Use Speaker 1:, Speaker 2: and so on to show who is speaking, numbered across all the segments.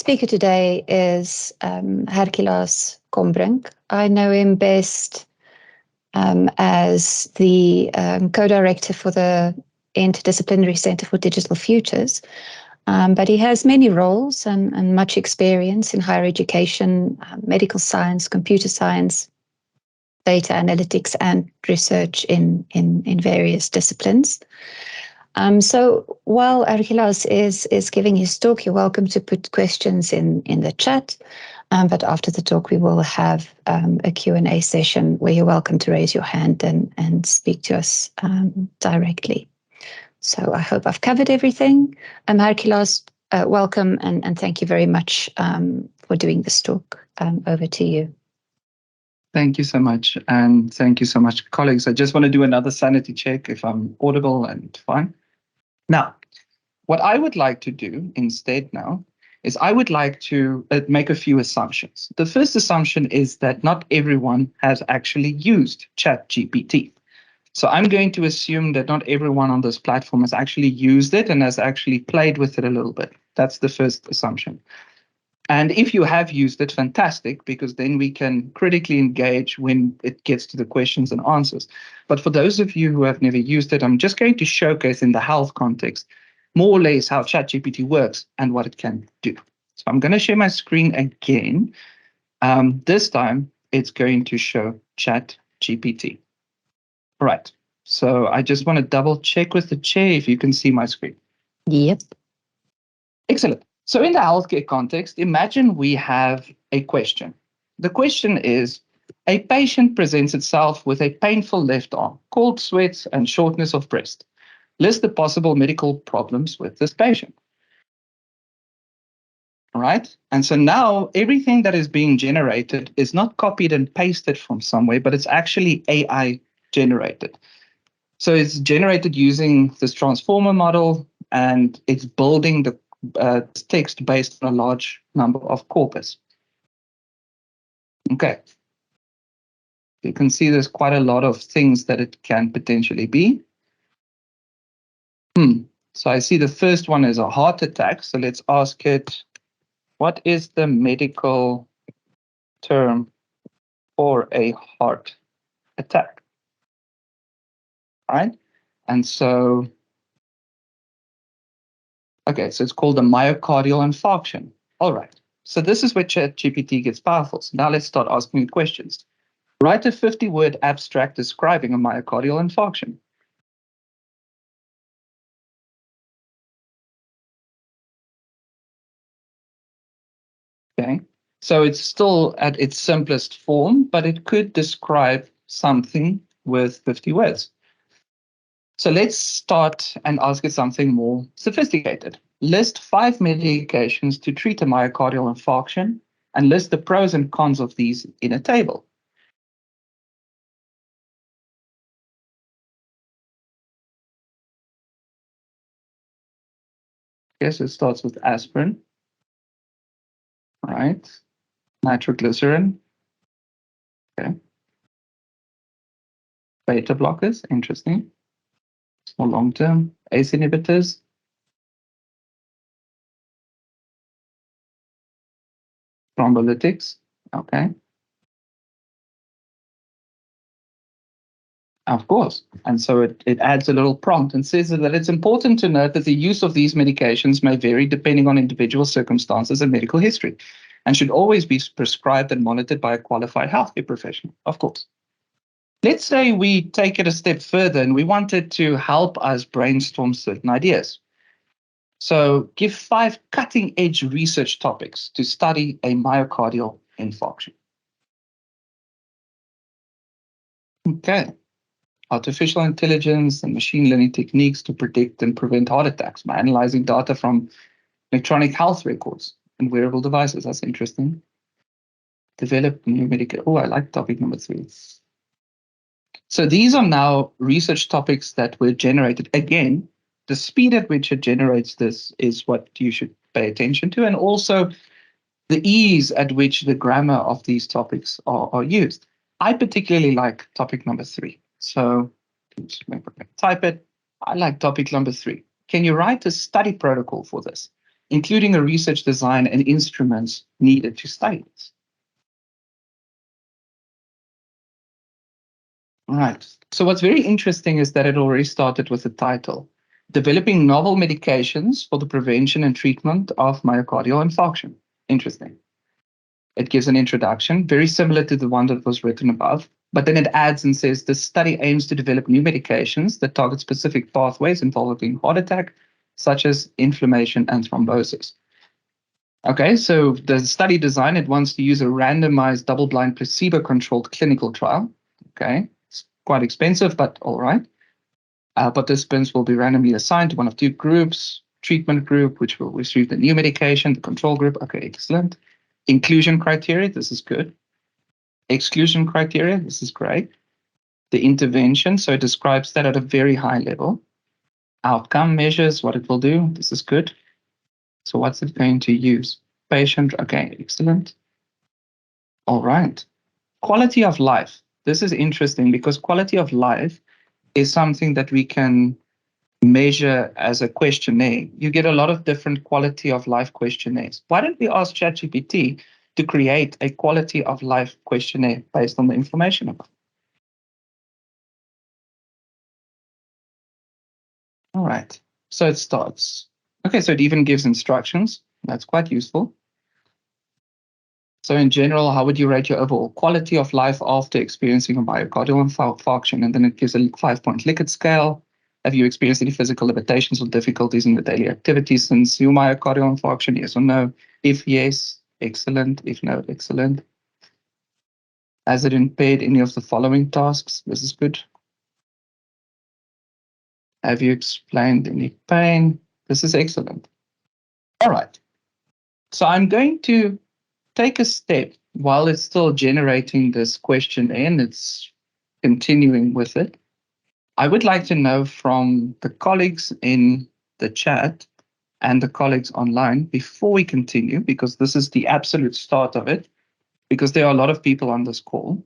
Speaker 1: speaker today is Herkulaas Combrink. I know him best as the co-director for the Interdisciplinary Centre for Digital Futures, but he has many roles and much experience in higher education, medical science, computer science, data analytics, and research in various disciplines. So while Herkulaas is giving his talk, you're welcome to put questions in the chat. But after the talk, we will have a Q&A session where you're welcome to raise your hand and speak to us directly. So I hope I've covered everything. Herkulaas, welcome and thank you very much for doing this talk. Over to you.
Speaker 2: Thank you so much. And thank you so much, colleagues. I just want to do another sanity check if I'm audible and fine. Now, what I would like to do instead now is I would like to make a few assumptions. The first assumption is that not everyone has actually used ChatGPT. So I'm going to assume that not everyone on this platform has actually used it and has actually played with it a little bit. That's the first assumption. And if you have used it, fantastic, because then we can critically engage when it gets to the questions and answers. But for those of you who have never used it, I'm just going to showcase in the health context more or less how ChatGPT works and what it can do. So I'm going to share my screen again. This time, it's going to show ChatGPT. All right. So I just want to double check with the chair if you can see my screen.
Speaker 1: Yep.
Speaker 2: Excellent. So in the healthcare context, imagine we have a question. The question is, a patient presents itself with a painful left arm, cold sweats, and shortness of breath. List the possible medical problems with this patient. All right. And so now everything that is being generated is not copied and pasted from somewhere, but it's actually AI generated. So it's generated using this transformer model, and it's building the text based on a large number of corpus. Okay. You can see there's quite a lot of things that it can potentially be. So I see the first one is a heart attack. So let's ask it, what is the medical term for a heart attack? All right. And so, okay, so it's called a myocardial infarction. All right. So this is where ChatGPT gets powerful. So now let's start asking you questions. Write a 50-word abstract describing a myocardial infarction. Okay, so it's still at its simplest form, but it could describe something with 50 words. So let's start and ask it something more sophisticated. List 5 medications to treat a myocardial infarction and list the pros and cons of these in a table. Yes, it starts with aspirin. All right. Nitroglycerin. Okay. Beta blockers, interesting. More long-term. ACE inhibitors. Thrombolytics. Okay. Of course. And so it adds a little prompt and says that it's important to note that the use of these medications may vary depending on individual circumstances and medical history, and should always be prescribed and monitored by a qualified healthcare professional, of course. Let's say we take it a step further and we wanted to help us brainstorm certain ideas. So give 5 cutting-edge research topics to study a myocardial infarction. Okay. Artificial intelligence and machine learning techniques to predict and prevent heart attacks by analyzing data from electronic health records and wearable devices. That's interesting. Develop new medical. Oh, I like topic number 3. So these are now research topics that were generated. Again, the speed at which it generates this is what you should pay attention to, and also the ease at which the grammar of these topics are used. I particularly like topic number 3. So type it. I like topic number 3. Can you write a study protocol for this? including a research design and instruments needed to study this. All right. So what's very interesting is that it already started with the title, Developing Novel Medications for the Prevention and Treatment of Myocardial Infarction. Interesting. It gives an introduction, very similar to the one that was written above, but then it adds and says, the study aims to develop new medications that target specific pathways involving heart attack, such as inflammation and thrombosis. Okay, so the study design, it wants to use a randomized double-blind placebo-controlled clinical trial. Okay, it's quite expensive, but all right. Participants will be randomly assigned to one of two groups, treatment group, which will receive the new medication, the control group. Okay, excellent. Inclusion criteria, this is good. Exclusion criteria, this is great. The intervention, so it describes that at a very high level. Outcome measures, what it will do, this is good. So what's it going to use? Patient, okay, excellent. All right. Quality of life. This is interesting because quality of life is something that we can measure as a questionnaire. You get a lot of different quality of life questionnaires. Why don't we ask ChatGPT to create a quality of life questionnaire based on the information above? All right, so it starts. Okay, so it even gives instructions. That's quite useful. So in general, how would you rate your overall quality of life after experiencing a myocardial infarction? And then it gives a 5-point Likert scale. Have you experienced any physical limitations or difficulties in your daily activities since your myocardial infarction? Yes or no? If yes, excellent. If no, excellent. Has it impaired any of the following tasks? This is good. Have you explained any pain? This is excellent. All right. So I'm going to take a step while it's still generating this question and it's continuing with it. I would like to know from the colleagues in the chat and the colleagues online before we continue, because this is the absolute start of it, because there are a lot of people on this call.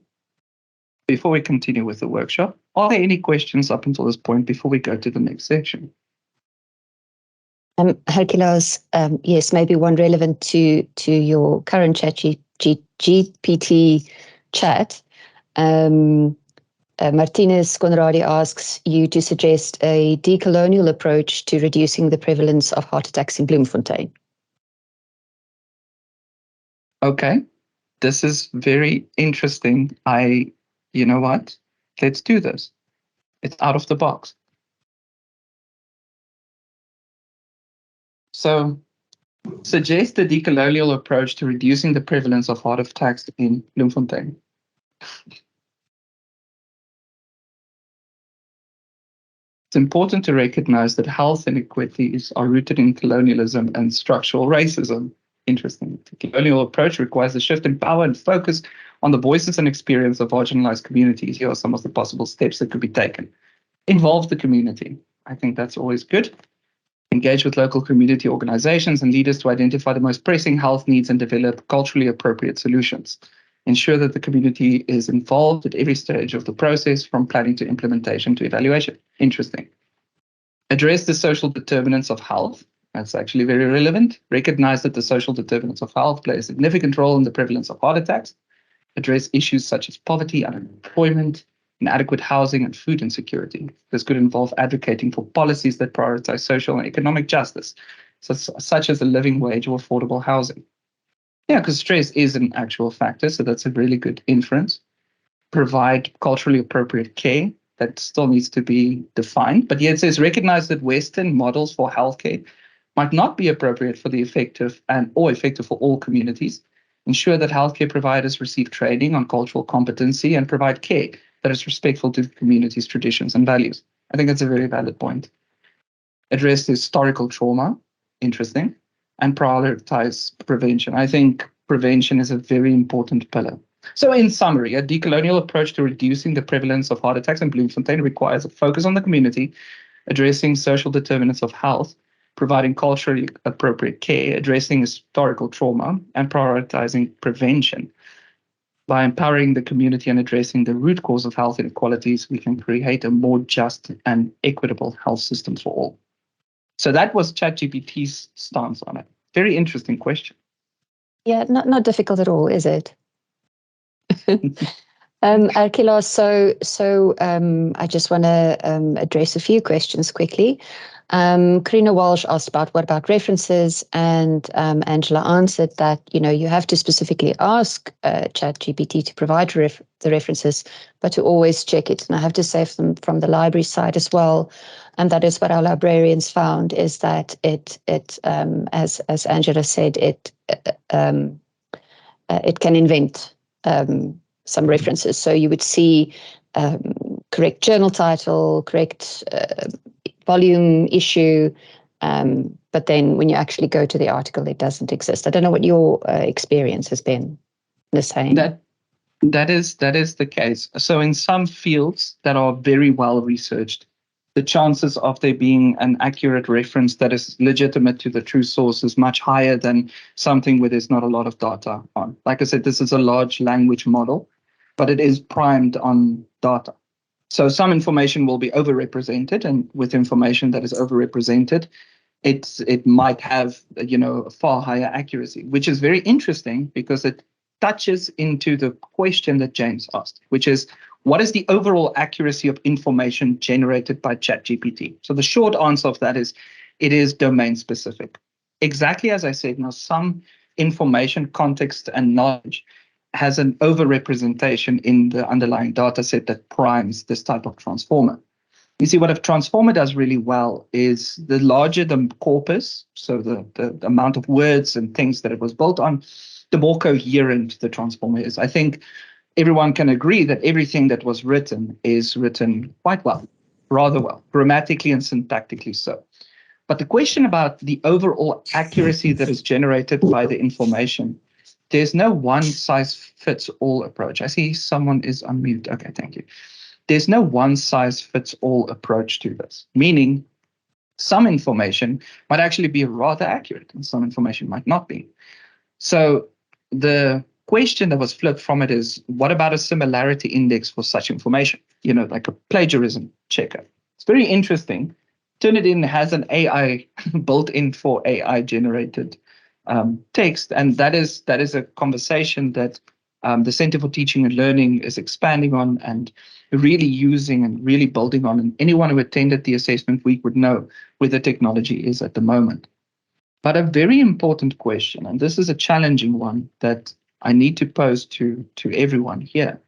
Speaker 2: Before we continue with the workshop, are there any questions up until this point before we go to the next section?
Speaker 1: Herkulaas, yes, maybe one relevant to your current GPT chat. Martinez Conradi asks you to suggest a decolonial approach to reducing the prevalence of heart attacks in Bloemfontein.
Speaker 2: Okay, this is very interesting. You know what? Let's do this. It's out of the box. So, suggest a decolonial approach to reducing the prevalence of heart attacks in Bloemfontein. It's important to recognize that health inequities are rooted in colonialism and structural racism. Interesting. The colonial approach requires a shift in power and focus on the voices and experience of marginalized communities. Here are some of the possible steps that could be taken. Involve the community. I think that's always good. Engage with local community organizations and leaders to identify the most pressing health needs and develop culturally appropriate solutions. Ensure that the community is involved at every stage of the process, from planning to implementation to evaluation. Interesting. Address the social determinants of health. That's actually very relevant. Recognize that the social determinants of health play a significant role in the prevalence of heart attacks. Address issues such as poverty, unemployment, inadequate housing, and food insecurity. This could involve advocating for policies that prioritize social and economic justice, such as a living wage or affordable housing. Yeah, because stress is an actual factor, so that's a really good inference. Provide culturally appropriate care. That still needs to be defined, but yet it says recognize that Western models for healthcare might not be appropriate for the effective for all communities. Ensure that healthcare providers receive training on cultural competency and provide care that is respectful to the community's traditions and values. I think that's a very valid point. Address historical trauma. Interesting. And prioritize prevention. I think prevention is a very important pillar. So in summary, a decolonial approach to reducing the prevalence of heart attacks in Bloemfontein requires a focus on the community, addressing social determinants of health, providing culturally appropriate care, addressing historical trauma, and prioritizing prevention. By empowering the community and addressing the root cause of health inequalities, we can create a more just and equitable health system for all. So that was ChatGPT's stance on it. Very interesting question.
Speaker 1: Yeah, not difficult at all, is it? Herkulaas, I just want to address a few questions quickly. Karina Walsh asked about what about references, and Angela answered that you have to specifically ask ChatGPT to provide the references, but to always check it. And I have to say from the library side as well, and that is what our librarians found, is that it as Angela said, it can invent some references. So you would see correct journal title, correct volume, issue, but then when you actually go to the article, it doesn't exist. I don't know what your experience has been the same.
Speaker 2: That is the case. So in some fields that are very well researched, the chances of there being an accurate reference that is legitimate to the true source is much higher than something where there's not a lot of data on. Like I said, this is a large language model, but it is primed on data. So some information will be overrepresented, and with information that is overrepresented, it might have a far higher accuracy, which is very interesting because it touches into the question that James asked, which is, what is the overall accuracy of information generated by ChatGPT? So the short answer of that is, it is domain specific. Exactly as I said, now some information, context, and knowledge has an overrepresentation in the underlying data set that primes this type of transformer. You see, what a transformer does really well is the larger the corpus, so the amount of words and things that it was built on, the more coherent the transformer is. I think everyone can agree that everything that was written is written quite well, rather well, grammatically and syntactically so. But the question about the overall accuracy that is generated by the information, there's no one-size-fits-all approach. I see someone is on mute. Okay, thank you. There's no one-size-fits-all approach to this, meaning some information might actually be rather accurate and some information might not be. So the question that was flipped from it is, what about a similarity index for such information? Like a plagiarism checker. It's very interesting. Turnitin has an AI built in for AI generated text, and that is a conversation that the Center for Teaching and Learning is expanding on and really using and really building on. And anyone who attended the assessment week would know where the technology is at the moment. But a very important question, and this is a challenging one that I need to pose to everyone here,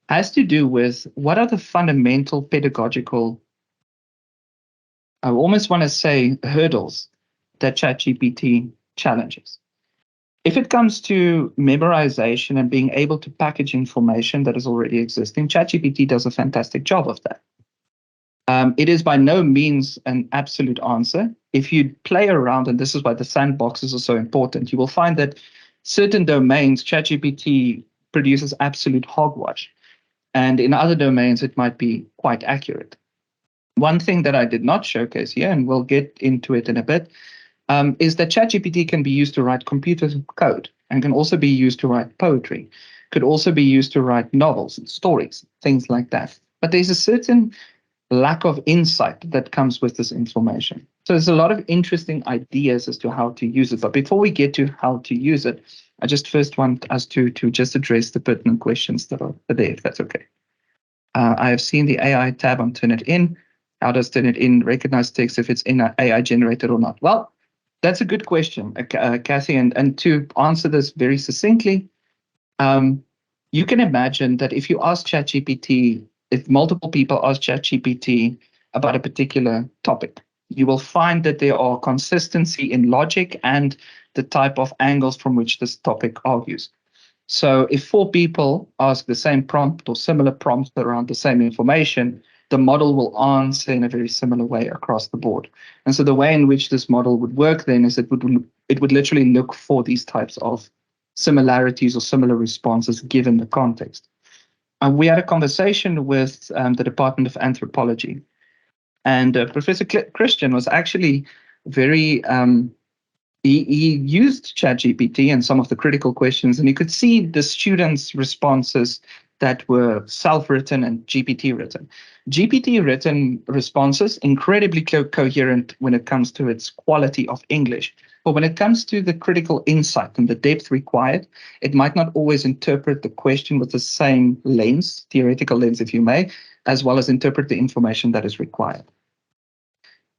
Speaker 2: has to do with what are the fundamental pedagogical, I almost want to say, hurdles that ChatGPT challenges. If it comes to memorization and being able to package information that is already existing, ChatGPT does a fantastic job of that. It is by no means an absolute answer. If you play around, and this is why the sandboxes are so important, you will find that certain domains, ChatGPT produces absolute hogwash. And in other domains, it might be quite accurate. One thing that I did not showcase here, and we'll get into it in a bit, is that ChatGPT can be used to write computer code and can also be used to write poetry, could also be used to write novels and stories, things like that. But there's a certain lack of insight that comes with this information. So there's a lot of interesting ideas as to how to use it. But before we get to how to use it, I just first want us to just address the pertinent questions that are there, if that's okay. I have seen the AI tab on Turnitin. How does Turnitin recognize text if it's in an AI generated or not? Well, that's a good question, Kathy. And to answer this very succinctly, you can imagine that if you ask ChatGPT, if multiple people ask ChatGPT about a particular topic, you will find that there are consistency in logic and the type of angles from which this topic argues. So if 4 people ask the same prompt or similar prompts around the same information, the model will answer in a very similar way across the board. And so the way in which this model would work then is it would literally look for these types of similarities or similar responses given the context. We had a conversation with the Department of Anthropology, and Professor Christian was actually very, he used ChatGPT and some of the critical questions, and you could see the students' responses that were self-written and GPT-written. GPT-written responses, incredibly coherent when it comes to its quality of English. But when it comes to the critical insight and the depth required, it might not always interpret the question with the same lens, theoretical lens, if you may, as well as interpret the information that is required.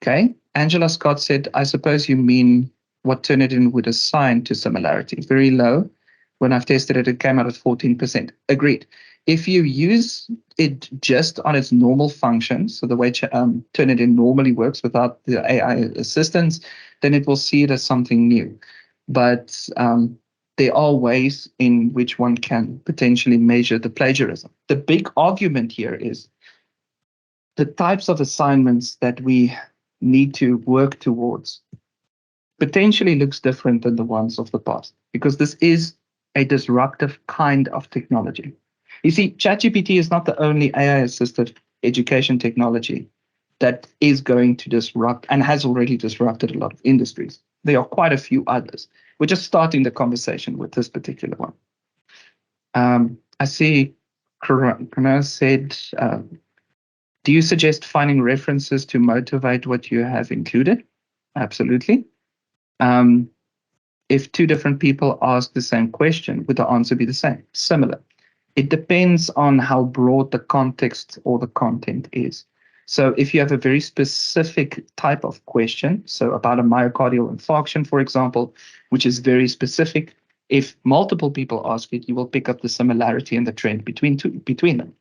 Speaker 2: Okay, Angela Scott said, I suppose you mean what Turnitin would assign to similarity. Very low. When I've tested it, it came out at 14%. Agreed. If you use it just on its normal functions, so the way Turnitin normally works without the AI assistance, then it will see it as something new. But there are ways in which one can potentially measure the plagiarism. The big argument here is the types of assignments that we need to work towards potentially looks different than the ones of the past, because this is a disruptive kind of technology. You see, ChatGPT is not the only AI-assisted education technology that is going to disrupt and has already disrupted a lot of industries. There are quite a few others. We're just starting the conversation with this particular one. I see Corona said, do you suggest finding references to motivate what you have included? Absolutely. If two different people ask the same question, would the answer be the same? Similar. It depends on how broad the context or the content is. So if you have a very specific type of question, so about a myocardial infarction, for example, which is very specific, if multiple people ask it, you will pick up the similarity and the trend between them.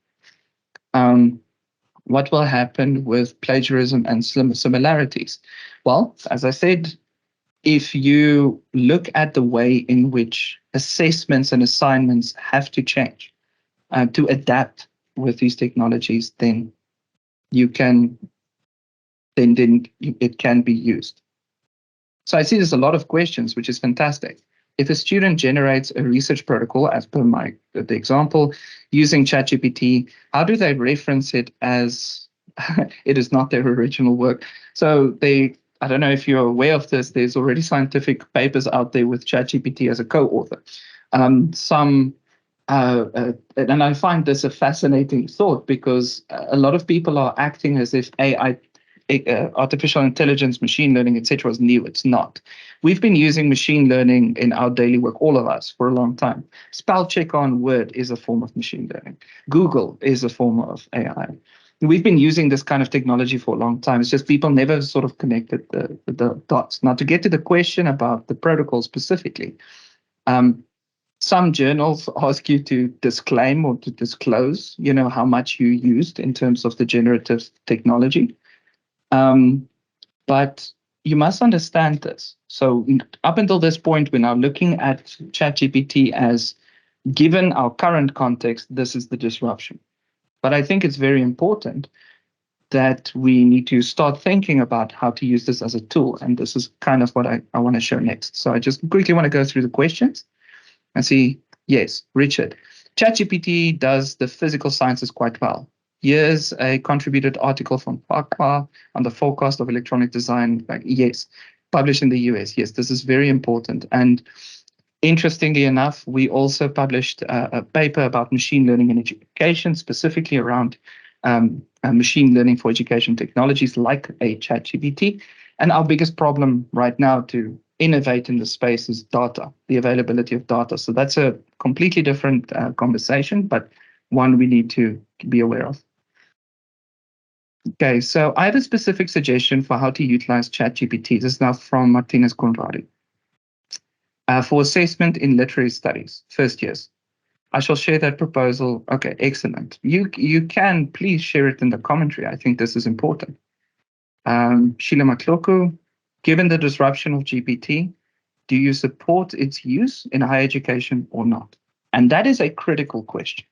Speaker 2: What will happen with plagiarism and similarities? Well, as I said, if you look at the way in which assessments and assignments have to change to adapt with these technologies, then it can be used. So I see there's a lot of questions, which is fantastic. If a student generates a research protocol, as per the example, using ChatGPT, how do they reference it as it is not their original work? So I don't know if you're aware of this, there's already scientific papers out there with ChatGPT as a co-author. And I find this a fascinating thought, because a lot of people are acting as if AI, artificial intelligence, machine learning, etc., is new. It's not. We've been using machine learning in our daily work, all of us, for a long time. Spell check on Word is a form of machine learning. Google is a form of AI. We've been using this kind of technology for a long time. It's just people never sort of connected the dots. Now, to get to the question about the protocol specifically, some journals ask you to disclaim or to disclose, how much you used in terms of the generative technology. But you must understand this. So up until this point, we're now looking at ChatGPT as, given our current context, this is the disruption. But I think it's very important that we need to start thinking about how to use this as a tool. And this is kind of what I want to show next. So I just quickly want to go through the questions and see. Yes, Richard. ChatGPT does the physical sciences quite well. Here's a contributed article from Farquhar on the forecast of electronic design. Yes, published in the US. Yes, this is very important. And interestingly enough, we also published a paper about machine learning in education, specifically around machine learning for education technologies like a ChatGPT. And our biggest problem right now to innovate in the space is data, the availability of data. So that's a completely different conversation, but one we need to be aware of. Okay, so I have a specific suggestion for how to utilize ChatGPT. This is now from Martinez Conradi. For assessment in literary studies, first years. I shall share that proposal. Okay, excellent. You can please share it in the commentary. I think this is important. Sheila Makloku, given the disruption of GPT, do you support its use in higher education or not? And that is a critical question.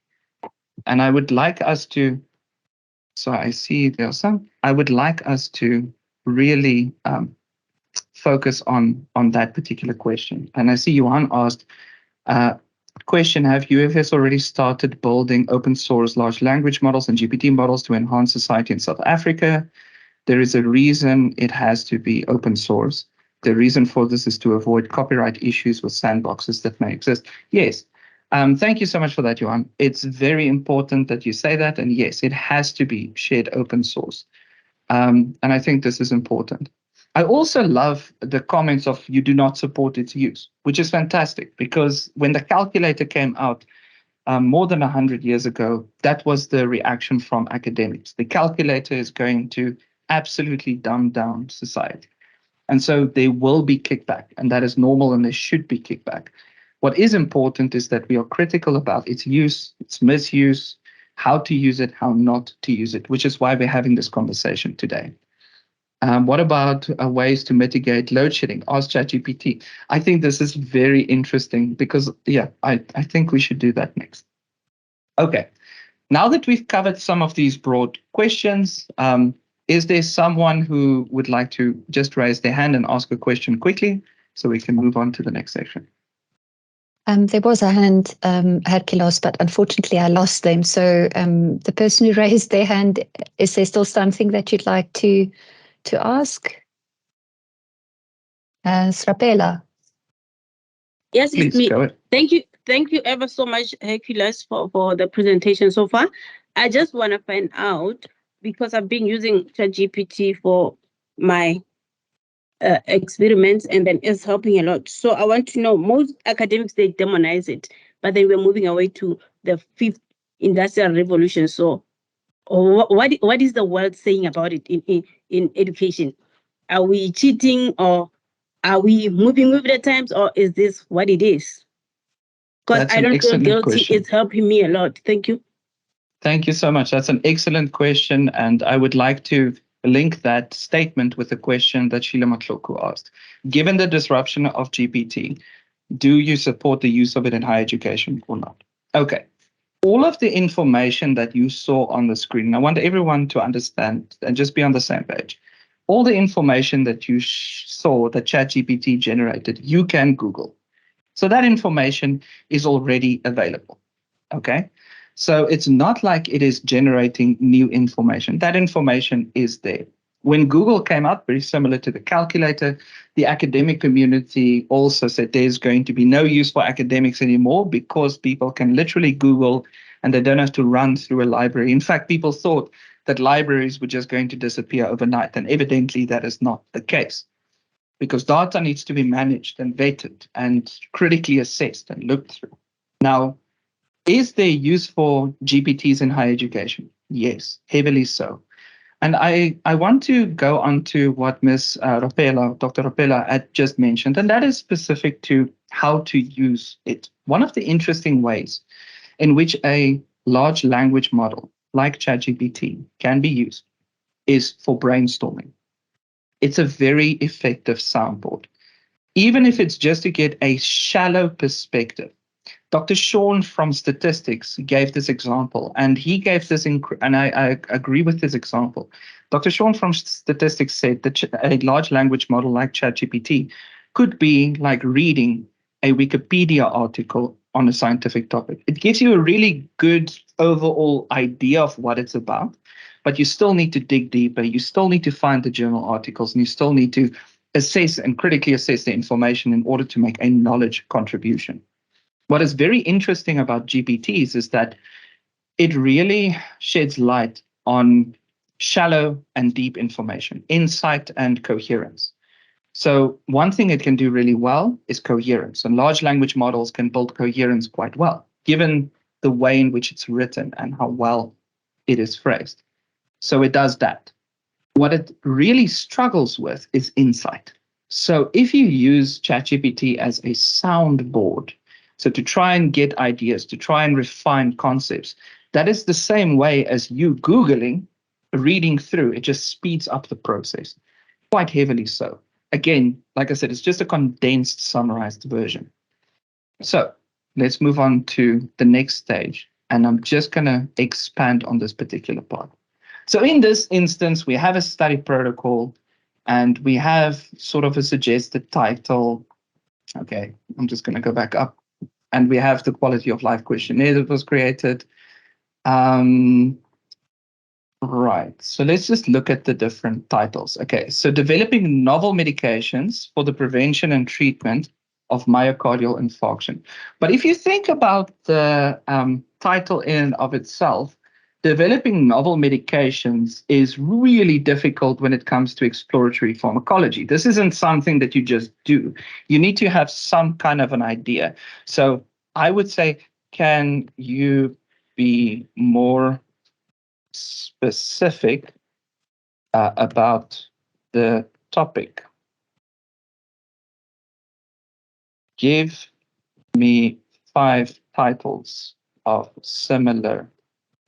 Speaker 2: And I would like us to, so I see there's some, I would like us to really focus on that particular question. And I see Johan asked, question, have UFS already started building open source large language models and GPT models to enhance society in South Africa? There is a reason it has to be open source. The reason for this is to avoid copyright issues with sandboxes that may exist. Yes. Thank you so much for that, Johan. It's very important that you say that. And yes, it has to be shared open source. And I think this is important. I also love the comments of you do not support its use, which is fantastic because when the calculator came out more than 100 years ago, that was the reaction from academics. The calculator is going to absolutely dumb down society. And so there will be kickback, and that is normal, and there should be kickback. What is important is that we are critical about its use, its misuse, how to use it, how not to use it, which is why we're having this conversation today. What about ways to mitigate load shedding? Ask ChatGPT. I think this is very interesting because, yeah, I think we should do that next. Okay, now that we've covered some of these broad questions, is there someone who would like to just raise their hand and ask a question quickly so we can move on to the next section?
Speaker 1: There was a hand, Herkulaas, but unfortunately I lost them. So the person who raised their hand, is there still something that you'd like to ask? Srapela.
Speaker 3: Yes,
Speaker 2: Please,
Speaker 3: it's me.
Speaker 2: go ahead.
Speaker 3: Thank you ever so much, Herkulaas, for the presentation so far. I just want to find out, because I've been using ChatGPT for my experiments, and then it's helping a lot. So I want to know, most academics, they demonize it, but then we're moving away to the fifth industrial revolution. So what is the world saying about it in education? Are we cheating, or are we moving with the times, or is this what it is? Because
Speaker 2: That's
Speaker 3: I
Speaker 2: an
Speaker 3: don't feel
Speaker 2: excellent
Speaker 3: guilty.
Speaker 2: question.
Speaker 3: It's helping me a lot. Thank you.
Speaker 2: Thank you so much. That's an excellent question. And I would like to link that statement with the question that Sheila Matloku asked. Given the disruption of GPT, do you support the use of it in higher education or not? Okay. All of the information that you saw on the screen, I want everyone to understand and just be on the same page. All the information that you saw that ChatGPT generated, you can Google. So that information is already available. Okay. So it's not like it is generating new information. That information is there. When Google came out, very similar to the calculator, the academic community also said there's going to be no use for academics anymore because people can literally Google and they don't have to run through a library. In fact, people thought that libraries were just going to disappear overnight, and evidently that is not the case because data needs to be managed and vetted and critically assessed and looked through. Now, is there use for GPTs in higher education? Yes, heavily so. And I want to go on to what Ms. Dr. Rapela had just mentioned, and that is specific to how to use it. One of the interesting ways in which a large language model like ChatGPT can be used is for brainstorming. It's a very effective soundboard, even if it's just to get a shallow perspective. Dr. Sean from statistics gave this example, and he gave this, and I agree with this example. Dr. Sean from statistics said that a large language model like ChatGPT could be like reading a Wikipedia article on a scientific topic. It gives you a really good overall idea of what it's about, but you still need to dig deeper. You still need to find the journal articles, and you still need to assess and critically assess the information in order to make a knowledge contribution. What is very interesting about GPTs is that it really sheds light on shallow and deep information, insight and coherence. So one thing it can do really well is coherence, and large language models can build coherence quite well, given the way in which it's written and how well it is phrased. So it does that. What it really struggles with is insight. So if you use ChatGPT as a soundboard, so to try and get ideas, to try and refine concepts, that is the same way as you Googling, reading through. It just speeds up the process, quite heavily so. Again, like I said, it's just a condensed, summarized version. So let's move on to the next stage. And I'm just going to expand on this particular part. So in this instance, we have a study protocol and we have sort of a suggested title. Okay, I'm just going to go back up. And we have the quality of life questionnaire that was created. Right, so let's just look at the different titles. Okay, so developing novel medications for the prevention and treatment of myocardial infarction. But if you think about the title in and of itself, developing novel medications is really difficult when it comes to exploratory pharmacology. This isn't something that you just do. You need to have some kind of an idea. So I would say, can you be more specific about the topic? Give me 5 titles of similar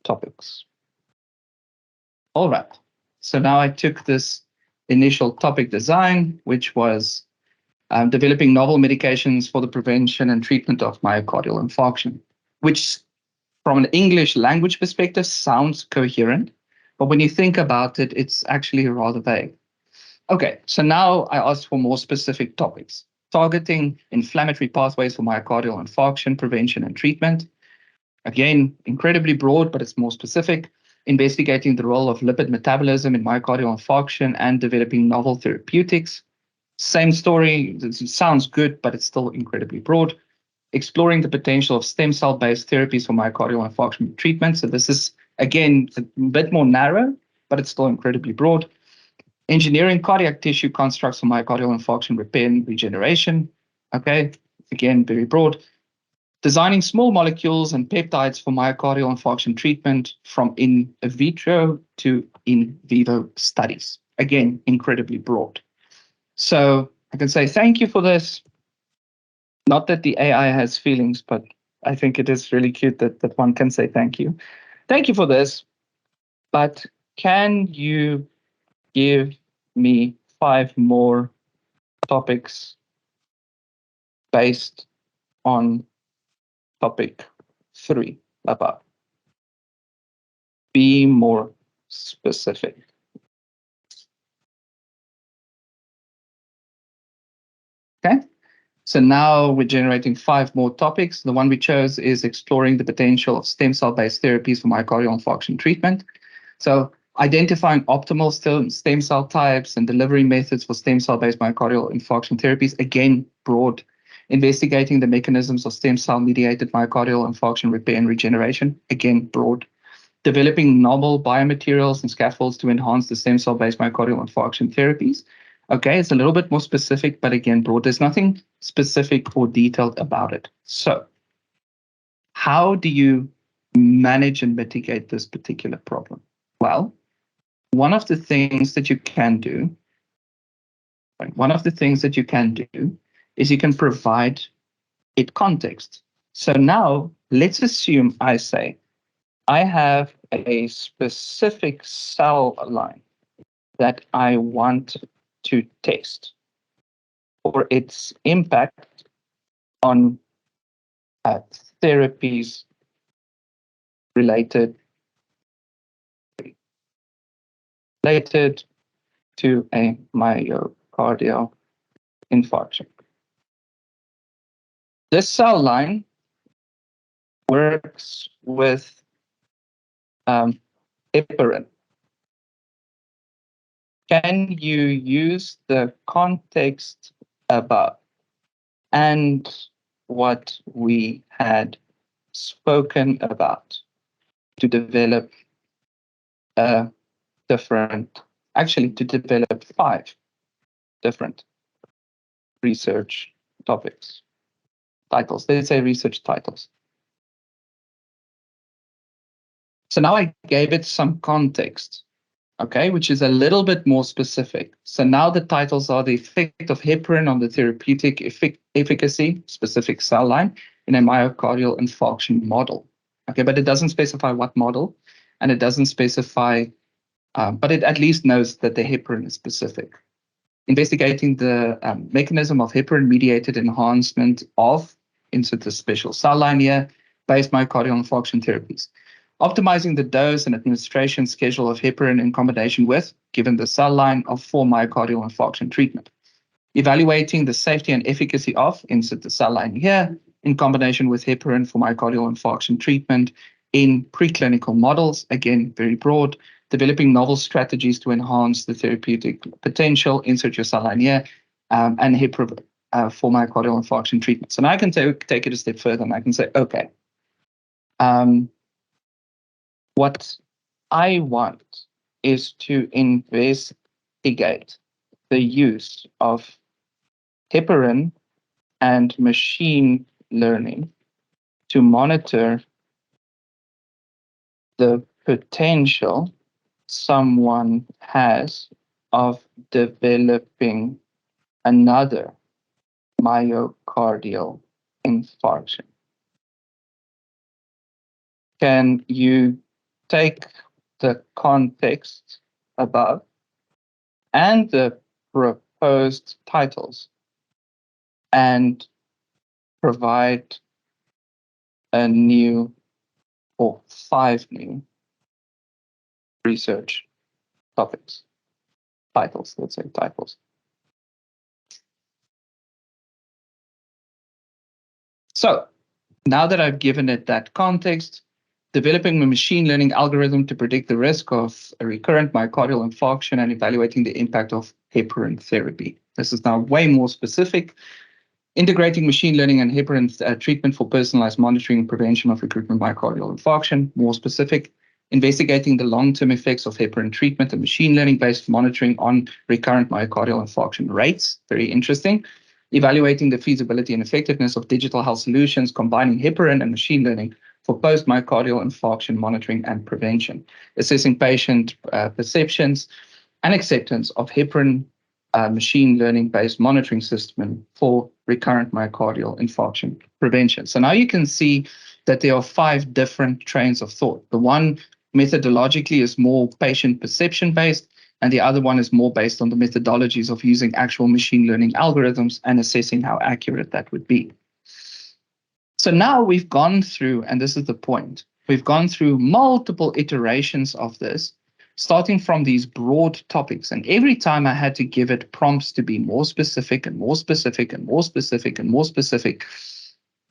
Speaker 2: topics. All right. So now I took this initial topic design, which was developing novel medications for the prevention and treatment of myocardial infarction, which from an English language perspective sounds coherent, but when you think about it, it's actually rather vague. Okay, so now I asked for more specific topics. Targeting inflammatory pathways for myocardial infarction, prevention and treatment. Again, incredibly broad, but it's more specific. Investigating the role of lipid metabolism in myocardial infarction and developing novel therapeutics. Same story, it sounds good, but it's still incredibly broad. Exploring the potential of stem cell-based therapies for myocardial infarction treatment. So this is, again, a bit more narrow, but it's still incredibly broad. Engineering cardiac tissue constructs for myocardial infarction repair and regeneration. Okay, again, very broad. Designing small molecules and peptides for myocardial infarction treatment from in vitro to in vivo studies. Again, incredibly broad. So I can say thank you for this. Not that the AI has feelings, but I think it is really cute that one can say thank you. Thank you for this, but can you give me 5 more topics based on topic 3 above? Be more specific. Okay, so now we're generating 5 more topics. The one we chose is exploring the potential of stem cell-based therapies for myocardial infarction treatment. So identifying optimal stem cell types and delivery methods for stem cell-based myocardial infarction therapies, again, broad. Investigating the mechanisms of stem cell-mediated myocardial infarction repair and regeneration, again, broad. Developing novel biomaterials and scaffolds to enhance the stem cell-based myocardial infarction therapies. Okay, it's a little bit more specific, but again, broad. There's nothing specific or detailed about it. So how do you manage and mitigate this particular problem? Well, one of the things that you can do is you can provide it context. So now let's assume I say, I have a specific cell line that I want to test for its impact on therapies related to a myocardial infarction. This cell line works with heparin. Can you use the context above and what we had spoken about to develop to develop 5 different research topics, titles, let's say research titles. So now I gave it some context, okay, which is a little bit more specific. So now the titles are the effect of heparin on the therapeutic efficacy, specific cell line in a myocardial infarction model. Okay, but it doesn't specify what model, and it doesn't specify, but it at least knows that the heparin is specific. Investigating the mechanism of heparin-mediated enhancement of, insert the special cell line here, based myocardial infarction therapies. Optimizing the dose and administration schedule of heparin in combination with, given the cell line of for myocardial infarction treatment. Evaluating the safety and efficacy of, insert the cell line here, in combination with heparin for myocardial infarction treatment in preclinical models, again, very broad. Developing novel strategies to enhance the therapeutic potential, insert your cell line here, and heparin for myocardial infarction treatment. So now I can take it a step further and I can say, okay, what I want is to investigate the use of heparin and machine learning to monitor the potential someone has of developing another myocardial infarction. Can you take the context above and the proposed titles and provide a new or 5 new research topics, titles, let's say titles. So now that I've given it that context, developing a machine learning algorithm to predict the risk of a recurrent myocardial infarction and evaluating the impact of heparin therapy. This is now way more specific. Integrating machine learning and heparin treatment for personalized monitoring and prevention of recurrent myocardial infarction, more specific. Investigating the long-term effects of heparin treatment and machine learning-based monitoring on recurrent myocardial infarction rates, very interesting. Evaluating the feasibility and effectiveness of digital health solutions, combining heparin and machine learning for post-myocardial infarction monitoring and prevention. Assessing patient perceptions and acceptance of heparin machine learning-based monitoring system for recurrent myocardial infarction prevention. So now you can see that there are 5 different trains of thought. The one methodologically is more patient perception-based, and the other one is more based on the methodologies of using actual machine learning algorithms and assessing how accurate that would be. So now we've gone through, and this is the point, we've gone through multiple iterations of this, starting from these broad topics. And every time I had to give it prompts to be more specific and more specific and more specific and more specific.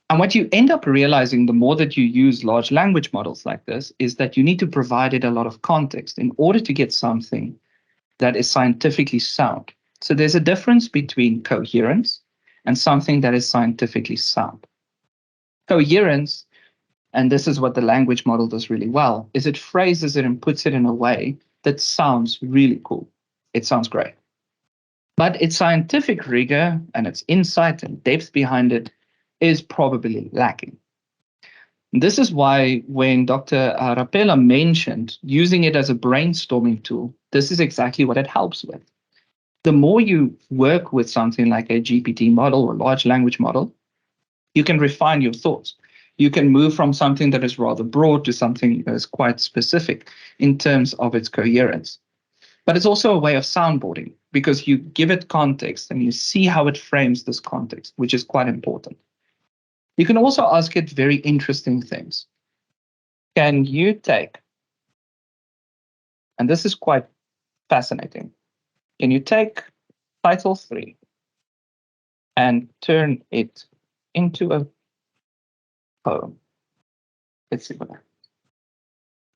Speaker 2: And what you end up realizing the more that you use large language models like this is that you need to provide it a lot of context in order to get something that is scientifically sound. So there's a difference between coherence and something that is scientifically sound. Coherence, and this is what the language model does really well, is it phrases it and puts it in a way that sounds really cool. It sounds great. But its scientific rigor and its insight and depth behind it is probably lacking. This is why when Dr. Rapela mentioned using it as a brainstorming tool, this is exactly what it helps with. The more you work with something like a GPT model or large language model, you can refine your thoughts. You can move from something that is rather broad to something that is quite specific in terms of its coherence. But it's also a way of soundboarding because you give it context and you see how it frames this context, which is quite important. You can also ask it very interesting things. Can you take, and this is quite fascinating, can you take title 3 and turn it into a poem? Let's see what happens.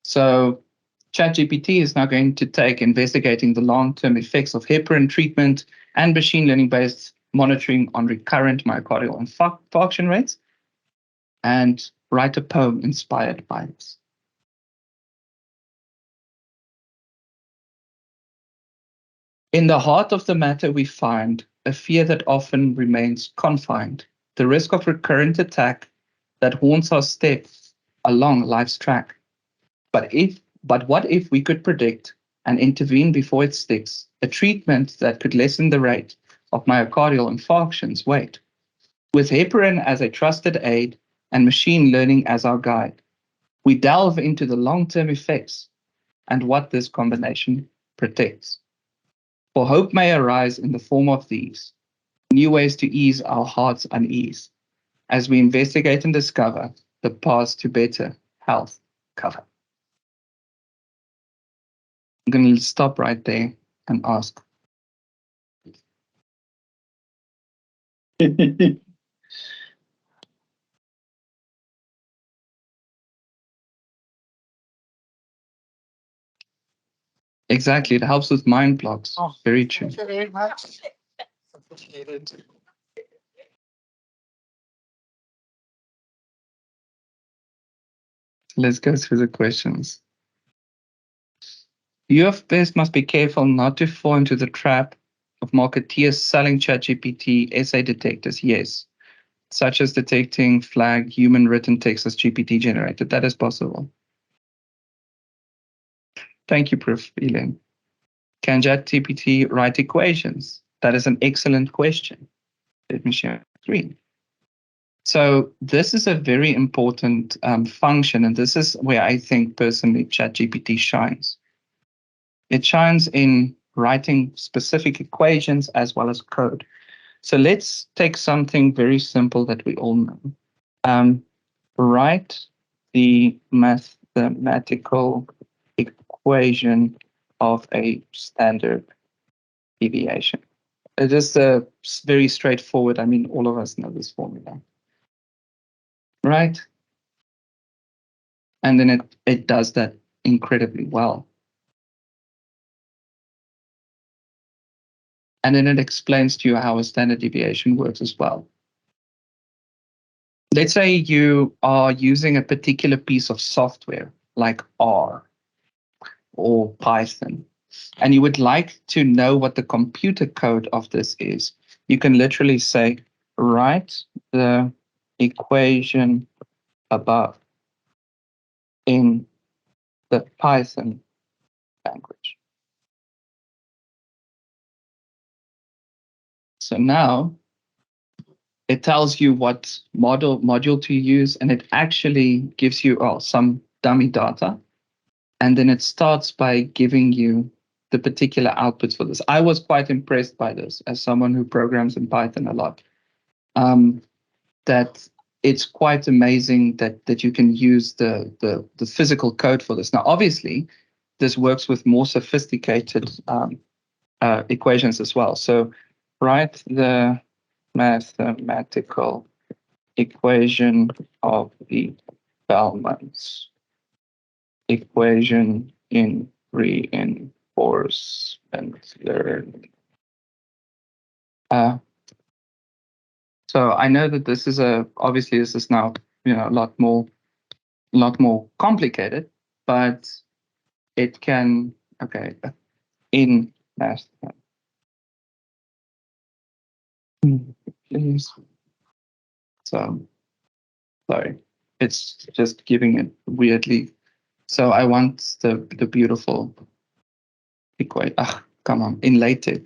Speaker 2: So ChatGPT is now going to take investigating the long-term effects of heparin treatment and machine learning-based monitoring on recurrent myocardial infarction rates and write a poem inspired by this. In the heart of the matter, we find a fear that often remains confined, the risk of recurrent attack that haunts our steps along life's track. But what if we could predict and intervene before it sticks, a treatment that could lessen the rate of myocardial infarctions? Wait, with heparin as a trusted aid and machine learning as our guide, we delve into the long-term effects and what this combination protects. For hope may arise in the form of these, new ways to ease our heart's unease, as we investigate and discover the paths to better health cover. I'm going to stop right there and ask. Exactly, it helps with mind blocks. Oh, very true. Thank you very much. Appreciate it. Let's go through the questions. UFS must be careful not to fall into the trap of marketeers selling ChatGPT essay detectors. Yes, such as detecting flag human written text as GPT generated. That is possible. Thank you, Prof. Elaine. Can ChatGPT write equations? That is an excellent question. Let me share my screen. So this is a very important function, and this is where I think personally ChatGPT shines. It shines in writing specific equations as well as code. So let's take something very simple that we all know. Write the mathematical equation of a standard deviation. It is very straightforward. I mean, all of us know this formula, right? And then it does that incredibly well. And then it explains to you how a standard deviation works as well. Let's say you are using a particular piece of software like R or Python, and you would like to know what the computer code of this is. You can literally say, write the equation above in the Python language. So now it tells you what module to use, and it actually gives you some dummy data. And then it starts by giving you the particular outputs for this. I was quite impressed by this as someone who programs in Python a lot. That it's quite amazing that you can use the physical code for this. Now, obviously, this works with more sophisticated equations as well. So write the mathematical equation of the Bellman's equation in reinforcement learning. So I know that this is obviously this is now a lot more complicated, but it can in math. Please. So sorry, it's just giving it weirdly. So I want the beautiful equation. Come on, in LaTeX.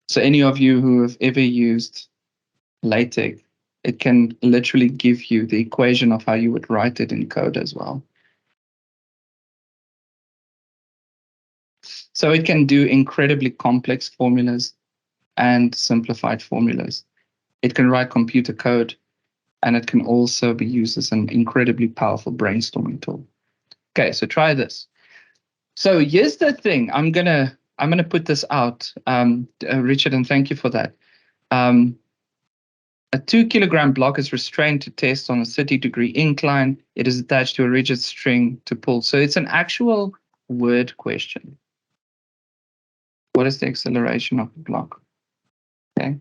Speaker 2: So any of you who have ever used LaTeX, it can literally give you the equation of how you would write it in code as well. So it can do incredibly complex formulas and simplified formulas. It can write computer code, and it can also be used as an incredibly powerful brainstorming tool. Okay, so try this. So here's the thing. I'm gonna put this out, Richard, and thank you for that. A 2-kilogram block is restrained to test on a 30-degree incline. It is attached to a rigid string to pull. So it's an actual word question. What is the acceleration of the block? Okay.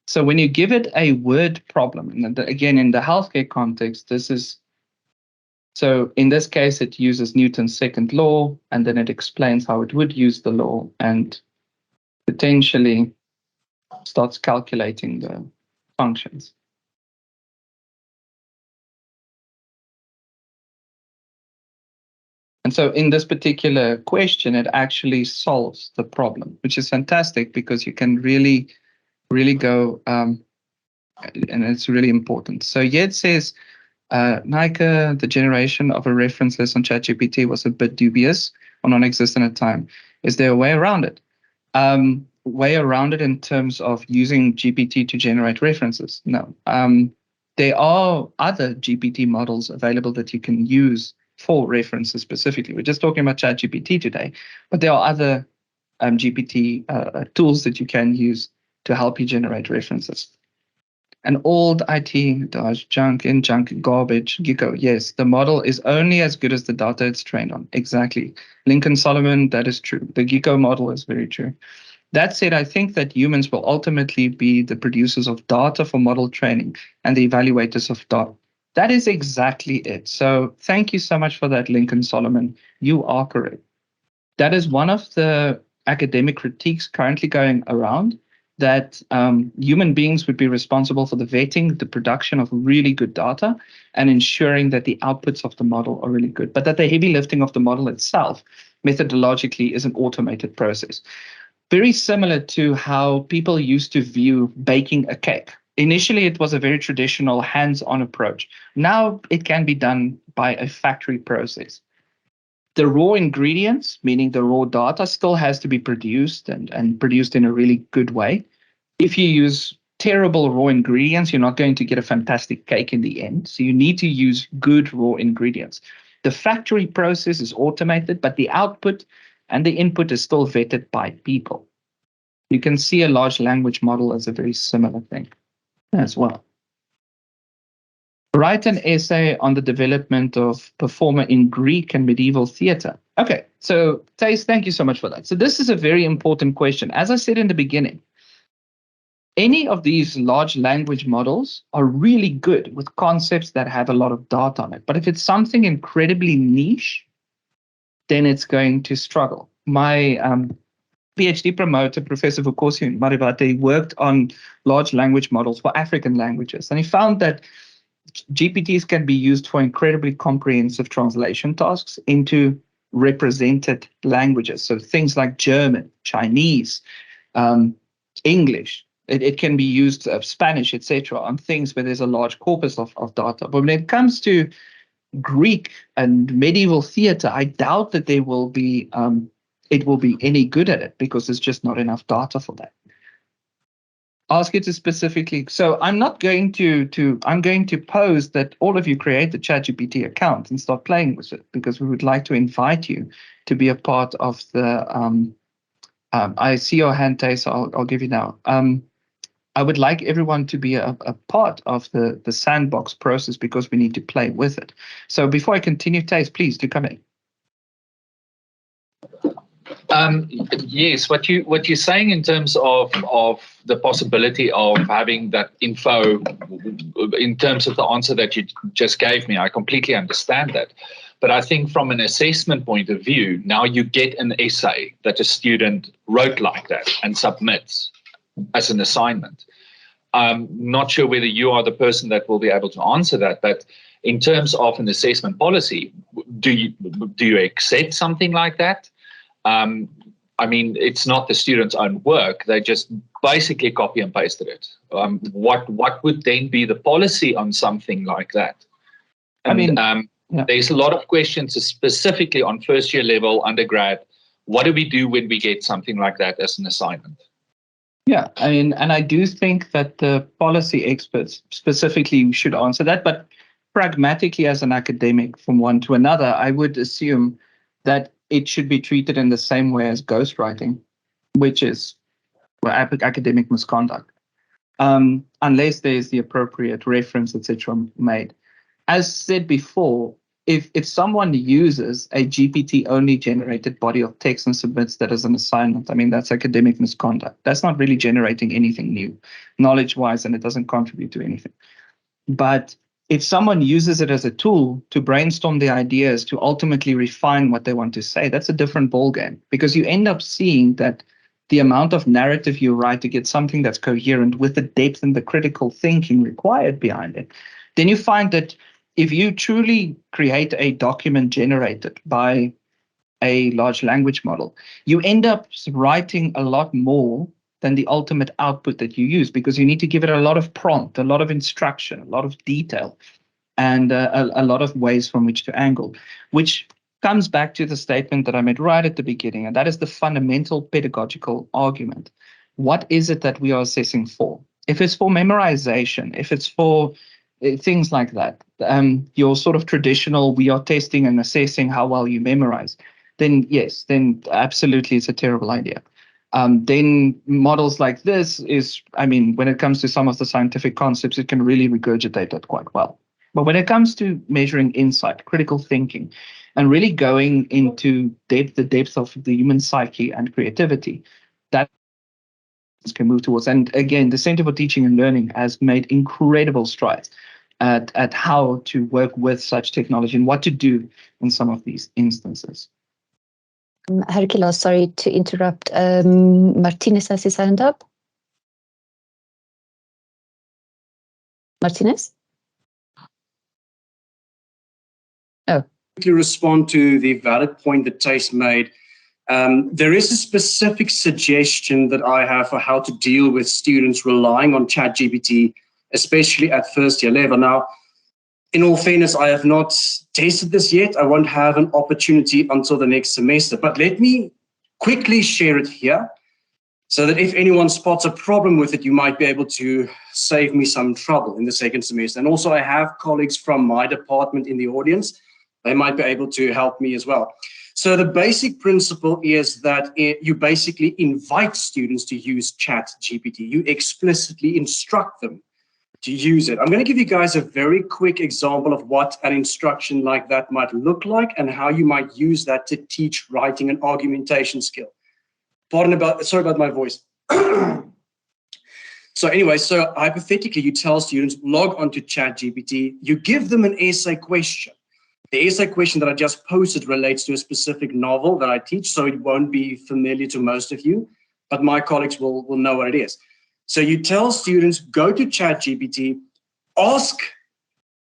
Speaker 2: So when you give it a word problem, and again, in the healthcare context, so in this case, it uses Newton's second law, and then it explains how it would use the law and potentially starts calculating the functions. And so in this particular question, it actually solves the problem, which is fantastic because you can really, really go, and it's really important. So here it says, Nike, the generation of a reference list on ChatGPT was a bit dubious or non-existent at the time. Is there a way around it? Way around it in terms of using GPT to generate references? No. There are other GPT models available that you can use for references specifically. We're just talking about ChatGPT today, but there are other GPT tools that you can use to help you generate references. An old IT does junk in junk garbage. Gecko, yes, the model is only as good as the data it's trained on. Exactly. Lincoln Solomon, that is true. The Gecko model is very true. That said, I think that humans will ultimately be the producers of data for model training and the evaluators of data. That is exactly it. So thank you so much for that, Lincoln Solomon. You are correct. That is one of the academic critiques currently going around, that human beings would be responsible for the vetting, the production of really good data, and ensuring that the outputs of the model are really good, but that the heavy lifting of the model itself, methodologically, is an automated process. Very similar to how people used to view baking a cake. Initially, it was a very traditional hands-on approach. Now it can be done by a factory process. The raw ingredients, meaning the raw data, still has to be produced and produced in a really good way. If you use terrible raw ingredients, you're not going to get a fantastic cake in the end. So you need to use good raw ingredients. The factory process is automated, but the output and the input is still vetted by people. You can see a large language model as a very similar thing as well. Write an essay on the development of performer in Greek and medieval theater. Okay, so Thijs, thank you so much for that. So this is a very important question. As I said in the beginning, any of these large language models are really good with concepts that have a lot of data on it. But if it's something incredibly niche, then it's going to struggle. My PhD promoter, Professor Vukosi Marivate, worked on large language models for African languages. And he found that GPTs can be used for incredibly comprehensive translation tasks into represented languages. So things like German, Chinese, English. It can be used, Spanish, etc., on things where there's a large corpus of data. But when it comes to Greek and medieval theater, I doubt that there will be it will be any good at it, because there's just not enough data for that. Ask it to specifically. So I'm not going I'm going to pose that all of you create the ChatGPT account and start playing with it, because we would like to invite you to be a part of the. I see your hand, Tay, so I'll give you now. I would like everyone to be a part of the sandbox process, because we need to play with it. So before I continue, Taze, please do come in.
Speaker 4: Yes, what you're saying in terms of the possibility of having that info in terms of the answer that you just gave me, I completely understand that. But I think from an assessment point of view, now you get an essay that a student wrote like that and submits as an assignment. I'm not sure whether you are the person that will be able to answer that, but in terms of an assessment policy, do you accept something like that? I mean, it's not the student's own work. They just basically copy and pasted it. What would then be the policy on something like that? And, there's a lot of questions specifically on first year level, undergrad. What do we do when we get something like that as an assignment?
Speaker 2: Yeah, I mean, and I do think that the policy experts specifically should answer that. But pragmatically, as an academic from one to another, I would assume that it should be treated in the same way as ghostwriting, which is academic misconduct, unless there's the appropriate reference, etc., made. As said before, if someone uses a GPT-only generated body of text and submits that as an assignment, I mean, that's academic misconduct. That's not really generating anything new, knowledge-wise, and it doesn't contribute to anything. But if someone uses it as a tool to brainstorm the ideas, to ultimately refine what they want to say, that's a different ballgame, because you end up seeing that the amount of narrative you write to get something that's coherent with the depth and the critical thinking required behind it, then you find that if you truly create a document generated by a large language model, you end up writing a lot more than the ultimate output that you use, because you need to give it a lot of prompt, a lot of instruction, a lot of detail, and a lot of ways from which to angle, which comes back to the statement that I made right at the beginning, and that is the fundamental pedagogical argument. What is it that we are assessing for? If it's for memorization, if it's for things like that, your sort of traditional, we are testing and assessing how well you memorize, then yes, then absolutely it's a terrible idea. Then models like this is, I mean, when it comes to some of the scientific concepts, it can really regurgitate that quite well. But when it comes to measuring insight, critical thinking, and really going into the depth of the human psyche and creativity, that can move towards. And again, the Center for Teaching and Learning has made incredible strides at how to work with such technology and what to do in some of these instances.
Speaker 1: Herkulaas, sorry to interrupt. Martinez has his hand up. Martinez? Oh.
Speaker 5: To respond to the valid point that Tace made, there is a specific suggestion that I have for how to deal with students relying on ChatGPT, especially at first year level. Now, in all fairness, I have not tasted this yet. I won't have an opportunity until the next semester, but let me quickly share it here so that if anyone spots a problem with it, you might be able to save me some trouble in the second semester. And also I have colleagues from my department in the audience. They might be able to help me as well. So the basic principle is that you basically invite students to use ChatGPT. You explicitly instruct them to use it. I'm going to give you guys a very quick example of what an instruction like that might look like and how you might use that to teach writing and argumentation skill. Sorry about my voice. So anyway, so hypothetically, you tell students, log onto ChatGPT, you give them an essay question. The essay question that I just posted relates to a specific novel that I teach, so it won't be familiar to most of you, but my colleagues will know what it is. So you tell students, go to ChatGPT, ask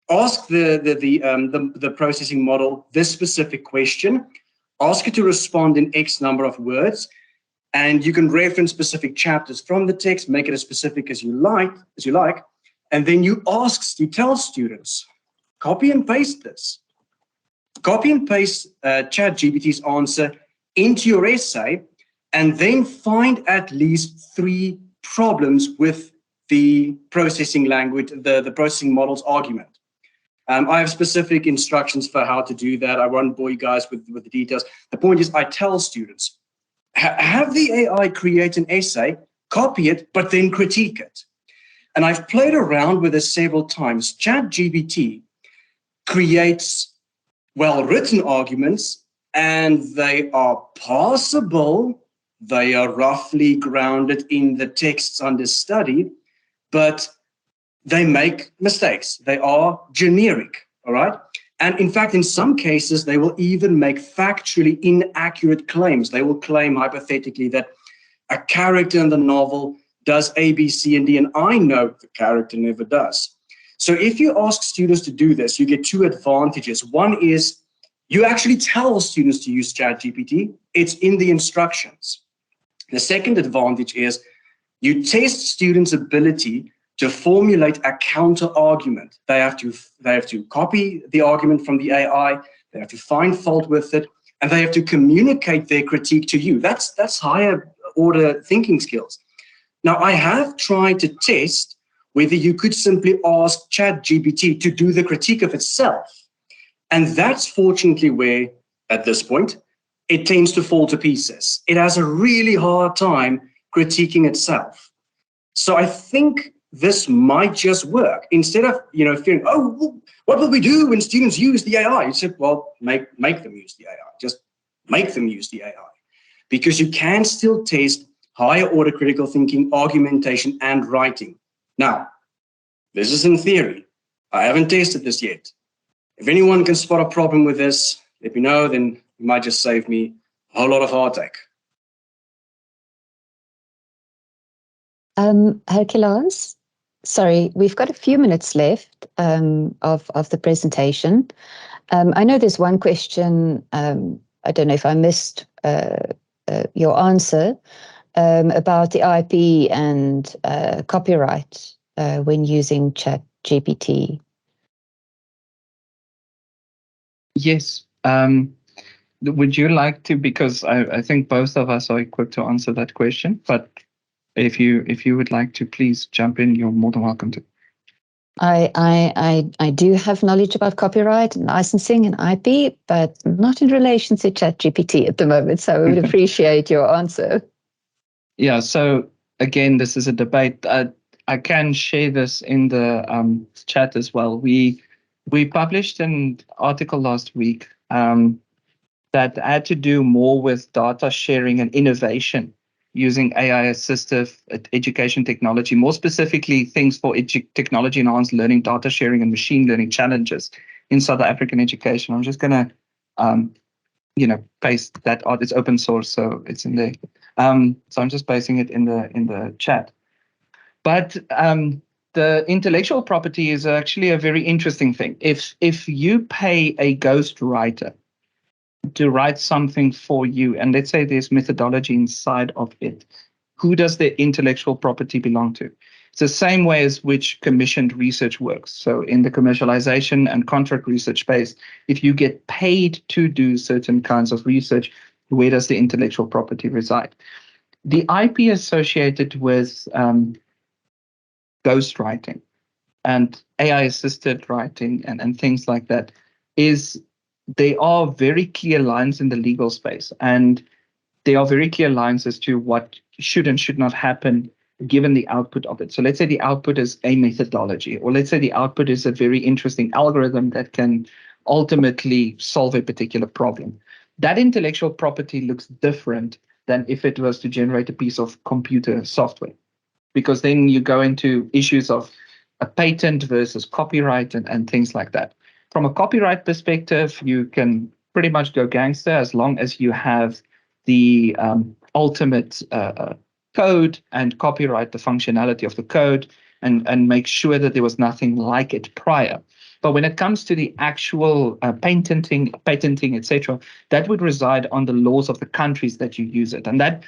Speaker 5: the processing model this specific question, ask it to respond in X number of words, and you can reference specific chapters from the text, make it as specific as you like, and then you tell students, copy and paste this. Copy and paste ChatGPT's answer into your essay, and then find at least 3 problems with the processing language, the processing model's argument. I have specific instructions for how to do that. I won't bore you guys with the details. The point is, I tell students, have the AI create an essay, copy it, but then critique it. And I've played around with this several times. ChatGPT creates well-written arguments, and they are parsable. They are roughly grounded in the texts under study, but they make mistakes. They are generic, all right? And in fact, in some cases, they will even make factually inaccurate claims. They will claim hypothetically that a character in the novel does A, B, C, and D, and I know the character never does. So if you ask students to do this, you get 2 advantages. One is you actually tell students to use ChatGPT. It's in the instructions. The second advantage is you test students' ability to formulate a counter argument. They have to copy the argument from the AI, they have to find fault with it, and they have to communicate their critique to you. That's higher order thinking skills. Now, I have tried to test whether you could simply ask ChatGPT to do the critique of itself. And that's fortunately where, at this point, it tends to fall to pieces. It has a really hard time critiquing itself. So I think this might just work. Instead of fearing, oh, what will we do when students use the AI? You said, well, make them use the AI. Just make them use the AI. Because you can still test higher order critical thinking, argumentation, and writing. Now, this is in theory. I haven't tested this yet. If anyone can spot a problem with this, let me know, then it might just save me a whole lot of heartache.
Speaker 1: Herkulaas, sorry, we've got a few minutes left of the presentation. I know there's one question, I don't know if I missed your answer, about the IP and copyright when using ChatGPT.
Speaker 2: Yes. Would you like to, because I think both of us are equipped to answer that question, but if you would like to, please jump in, you're more than welcome to.
Speaker 1: I do have knowledge about copyright and licensing and IP, but not in relation to ChatGPT at the moment, so I would appreciate your answer.
Speaker 2: Yeah, so again, this is a debate. I can share this in the chat as well. We published an article last week that had to do more with data sharing and innovation using AI-assistive education technology, more specifically things for technology-enhanced learning, data sharing, and machine learning challenges in South African education. I'm just going to, paste that out. It's open source, so it's in there. So I'm just pasting it in the chat. But the intellectual property is actually a very interesting thing. If you pay a ghostwriter to write something for you, and let's say there's methodology inside of it, who does the intellectual property belong to? It's the same way as which commissioned research works. So in the commercialization and contract research space, if you get paid to do certain kinds of research, where does the intellectual property reside? The IP associated with ghostwriting and AI-assisted writing and things like that there are very clear lines in the legal space, and there are very clear lines as to what should and should not happen given the output of it. So let's say the output is a methodology, or let's say the output is a very interesting algorithm that can ultimately solve a particular problem. That intellectual property looks different than if it was to generate a piece of computer software, because then you go into issues of a patent versus copyright and things like that. From a copyright perspective, you can pretty much go gangster as long as you have the ultimate code and copyright the functionality of the code and make sure that there was nothing like it prior. But when it comes to the actual patenting, etc., that would reside on the laws of the countries that you use it. And that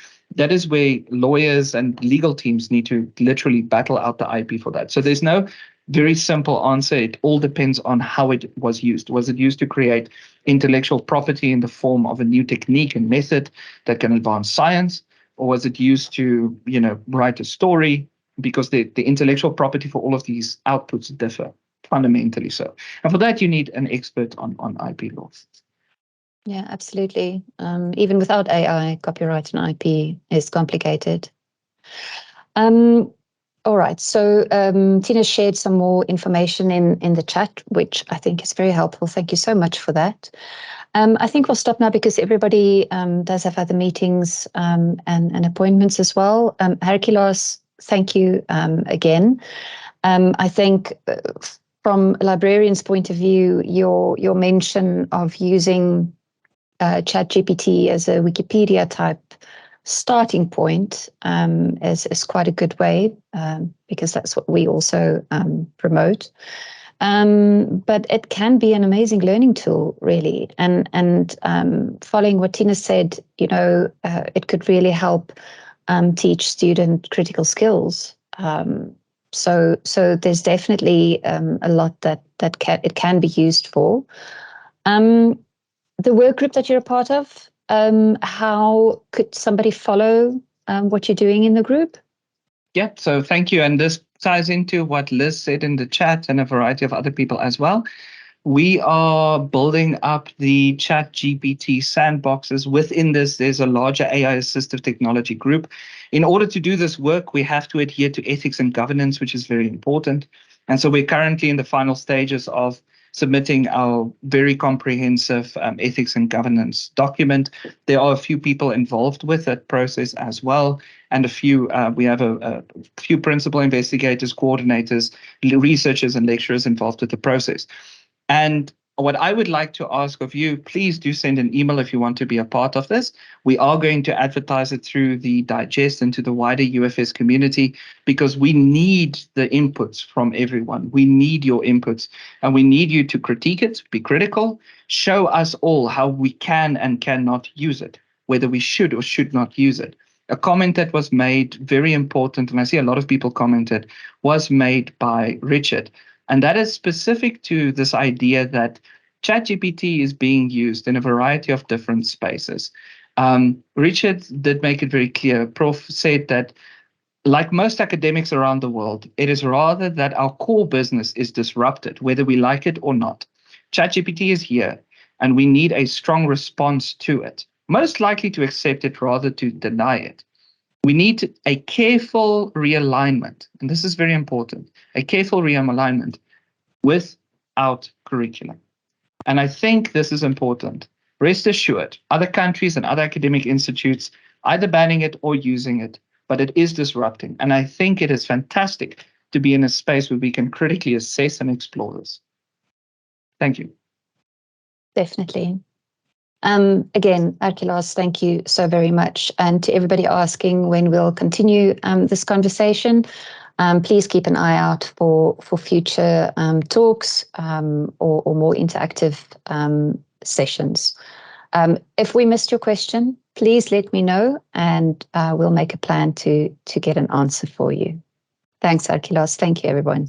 Speaker 2: is where lawyers and legal teams need to literally battle out the IP for that. So there's no very simple answer. It all depends on how it was used. Was it used to create intellectual property in the form of a new technique and method that can advance science? Or was it used to, write a story? Because the intellectual property for all of these outputs differ fundamentally so. And for that, you need an expert on IP laws.
Speaker 1: Yeah, absolutely. Even without AI, copyright and IP is complicated. All right, so Tina shared some more information in the chat, which I think is very helpful. Thank you so much for that. I think we'll stop now because everybody does have other meetings and appointments as well. Herkulaas, thank you again. I think from a librarian's point of view, your mention of using ChatGPT as a Wikipedia type starting point is quite a good way because that's what we also promote. But it can be an amazing learning tool, really. And following what Tina said, it could really help teach student critical skills. So there's definitely a lot that it can be used for. The work group that you're a part of, how could somebody follow what you're doing in the group?
Speaker 2: Yeah, so thank you. And this ties into what Liz said in the chat and a variety of other people as well. We are building up the ChatGPT sandboxes. Within this, there's a larger AI assistive technology group. In order to do this work, we have to adhere to ethics and governance, which is very important. And so we're currently in the final stages of submitting our very comprehensive ethics and governance document. There are a few people involved with that process as well, and we have a few principal investigators, coordinators, researchers, and lecturers involved with the process. And what I would like to ask of you, please do send an email if you want to be a part of this. We are going to advertise it through the digest and to the wider UFS community because we need the inputs from everyone. We need your inputs and we need you to critique it, be critical, show us all how we can and cannot use it, whether we should or should not use it. A comment that was made, very important, and I see a lot of people commented, was made by Richard. And that is specific to this idea that ChatGPT is being used in a variety of different spaces. Richard did make it very clear. Prof said that, like most academics around the world, it is rather that our core business is disrupted, whether we like it or not. ChatGPT is here, and we need a strong response to it, most likely to accept it rather to deny it. We need a careful realignment, and this is very important, a careful realignment without curriculum. And I think this is important. Rest assured, other countries and other academic institutes either banning it or using it, but it is disrupting. And I think it is fantastic to be in a space where we can critically assess and explore this. Thank you.
Speaker 1: Definitely. Again, Herkulaas, thank you so very much. And to everybody asking when we'll continue this conversation, please keep an eye out for future talks or more interactive sessions. If we missed your question, please let me know and we'll make a plan to get an answer for you. Thanks, Herkulaas. Thank you, everyone.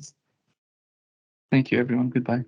Speaker 2: Thank you, everyone. Goodbye.